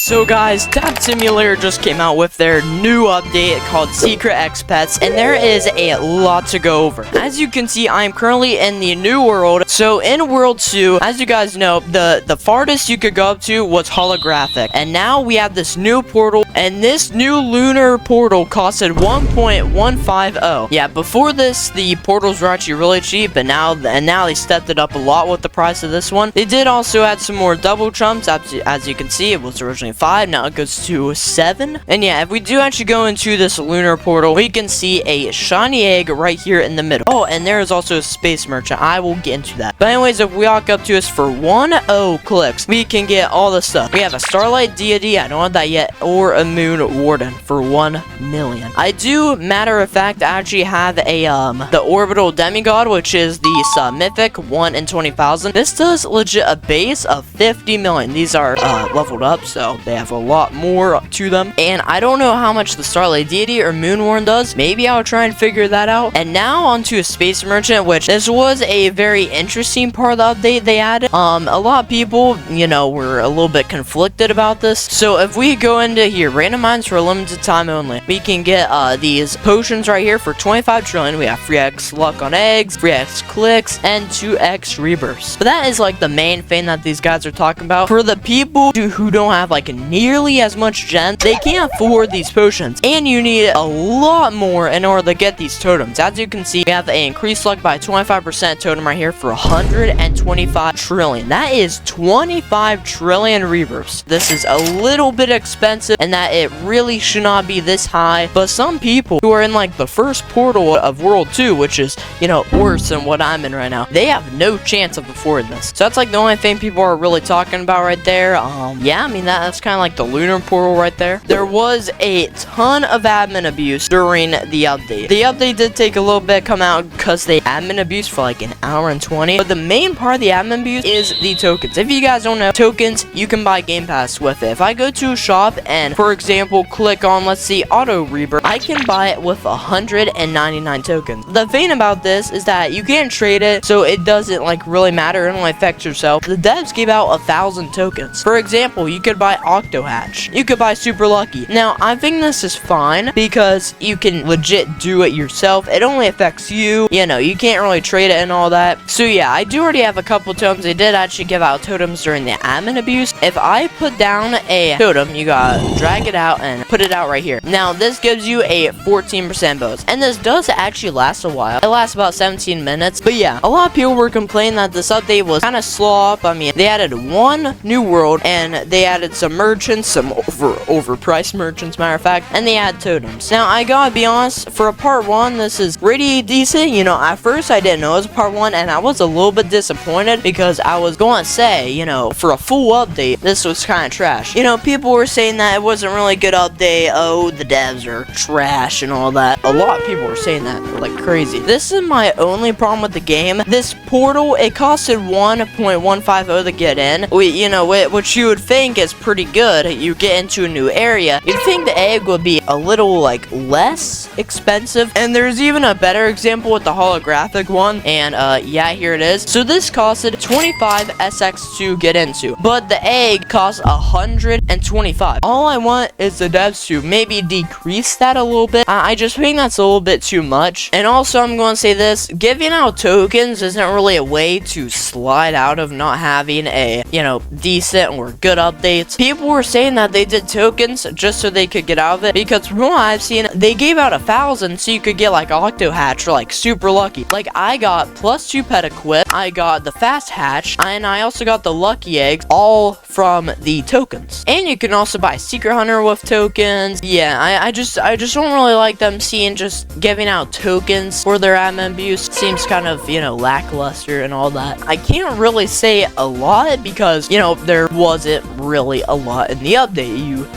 So guys, Tab Simulator just came out with their new update called Secret X Pets, and there is a lot to go over. As you can see, I am currently in the new world. So in World 2, as you guys know, the farthest you could go up to was holographic. And now we have this new portal, and this new lunar portal costed 1.150. Yeah, before this, the portals were actually really cheap, and now they stepped it up a lot with the price of this one. They did also add some more double jumps. As you can see, it was originally 5, now it goes to 7. And yeah, if we do actually go into this lunar portal, we can see a shiny egg right here in the middle. Oh, and there is also a space merchant. I will get into that. But anyways, if we walk up to us for 10 clicks, we can get all the stuff. We have a starlight deity, I don't have that yet, or a moon warden for 1 million. I do, matter of fact, actually have a the orbital demigod, which is the mythic 1 in 20,000. This does legit a base of 50 million. These are leveled up, so they have a lot more to them. And I don't know how much the starlight deity or moon warden does. Maybe I'll try and figure that out. And now onto a space merchant, which this was a very interesting part of the update they added. A lot of people, you know, were a little bit conflicted about this. So if we go into here, random mines for a limited time only, we can get these potions right here for 25 trillion. We have 3x luck on eggs, 3x clicks, and 2x rebirths. So that is like the main thing that these guys are talking about. For the people who don't have like nearly as much gems, they can't afford these potions, and you need a lot more in order to get these totems. As you can see, we have an increased luck by 25% totem right here for 125 trillion. That is 25 trillion rebirths. This is a little bit expensive, and that it really should not be this high, but some people who are in like the first portal of World 2, which is, you know, worse than what I'm in right now, they have no chance of affording this. So that's like the only thing people are really talking about right there. Yeah, I mean, that's kind of like the lunar portal right there. There was a ton of admin abuse during the update. The update did take a little bit to come out because they admin abuse for like an hour and 20. But the main part of the admin abuse is the tokens. If you guys don't know, tokens, you can buy Game Pass with it. If I go to a shop and, for example, click on, let's see, auto rebirth, I can buy it with 199 tokens. The thing about this is that you can't trade it, so it doesn't like really matter. It only affects yourself. The devs gave out 1,000 tokens. For example, you could buy Octo Hatch. You could buy Super Lucky. Now, I think this is fine because you can legit do it yourself. It only affects you. You know, you can't really trade it and all that. So yeah, I do already have a couple totems. They did actually give out totems during the admin abuse. If I put down a totem, you gotta drag it out and put it out right here. Now, this gives you a 14% bonus. And this does actually last a while. It lasts about 17 minutes. But yeah, a lot of people were complaining that this update was kind of slow up. I mean, they added one new world, and they added some merchants, some overpriced merchants, matter of fact, and they add totems. Now, I gotta be honest, for a part 1, this is pretty decent. You know, at first I didn't know it was a part 1, and I was a little bit disappointed because I was going to say, you know, for a full update, this was kind of trash. You know, people were saying that it wasn't really a good update. Oh, the devs are trash and all that. A lot of people were saying that like crazy. This is my only problem with the game. This portal, it costed 1.150 to get in. You know, which you would think is pretty good. You get into a new area. You'd think the egg would be a little like less expensive. And there's even a better example with the holographic one. And yeah, here it is. So this costed 25 SX to get into, but the egg costs 125. All I want is the devs to maybe decrease that a little bit. I just think that's a little bit too much. And also, I'm going to say this, giving out tokens isn't really a way to slide out of not having a, you know, decent or good updates. People were saying that they did tokens just so they could get out of it, because from what I've seen, they gave out 1,000 so you could get like Octo Hatch or like Super Lucky. Like, I got +2 pet equip, I got the fast hatch, and I also got the lucky eggs, all from the tokens. And you can also buy Secret Hunter with tokens. Yeah, I just don't really like them seeing just giving out tokens for their admin abuse. Seems kind of, you know, lackluster and all that. I can't really say a lot because, you know, there wasn't really a lot in the update.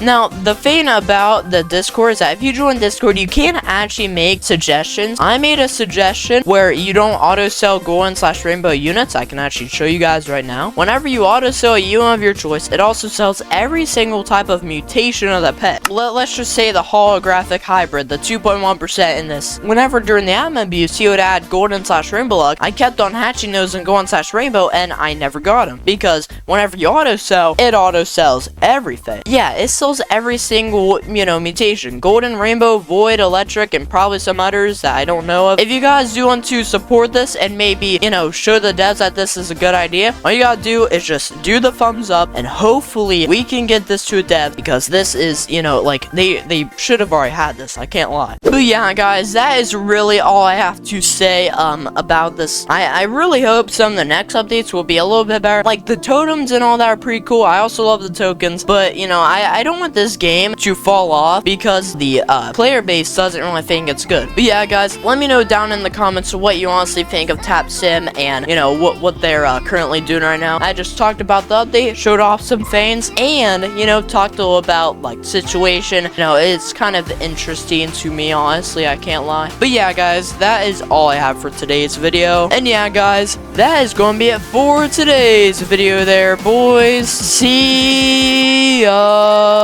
Now, the thing about the Discord is that if you join Discord, you can actually make suggestions. I made a suggestion where you don't auto sell gold/rainbow units. I can actually show you guys right now. Whenever you auto sell a unit of your choice, it also sells every single type of mutation mutation of the pet. Let's just say the holographic hybrid, the 2.1% in this. Whenever during the admin abuse, he would add golden/rainbow luck, I kept on hatching those in golden/rainbow, and I never got them. Because whenever you auto sell, it auto sells everything. Yeah, it sells every single, mutation. Golden, rainbow, void, electric, and probably some others that I don't know of. If you guys do want to support this and maybe, show the devs that this is a good idea, all you gotta do is just do the thumbs up, and hopefully we can get this to a dev, because this is, like, they should have already had this, I can't lie. But yeah, guys, that is really all I have to say, about this. I really hope some of the next updates will be a little bit better. Like, the totems and all that are pretty cool. I also love the tokens, but, I don't want this game to fall off because the, player base doesn't really think it's good. But yeah, guys, let me know down in the comments what you honestly think of Tap Sim and, what they're, currently doing right now. I just talked about the update, showed off some things, and, talked a little about, like, situation. It's kind of interesting to me, honestly, I can't lie. But yeah, guys, that is all I have for today's video. And yeah, guys, that is going to be it for today's video there, boys. See ya!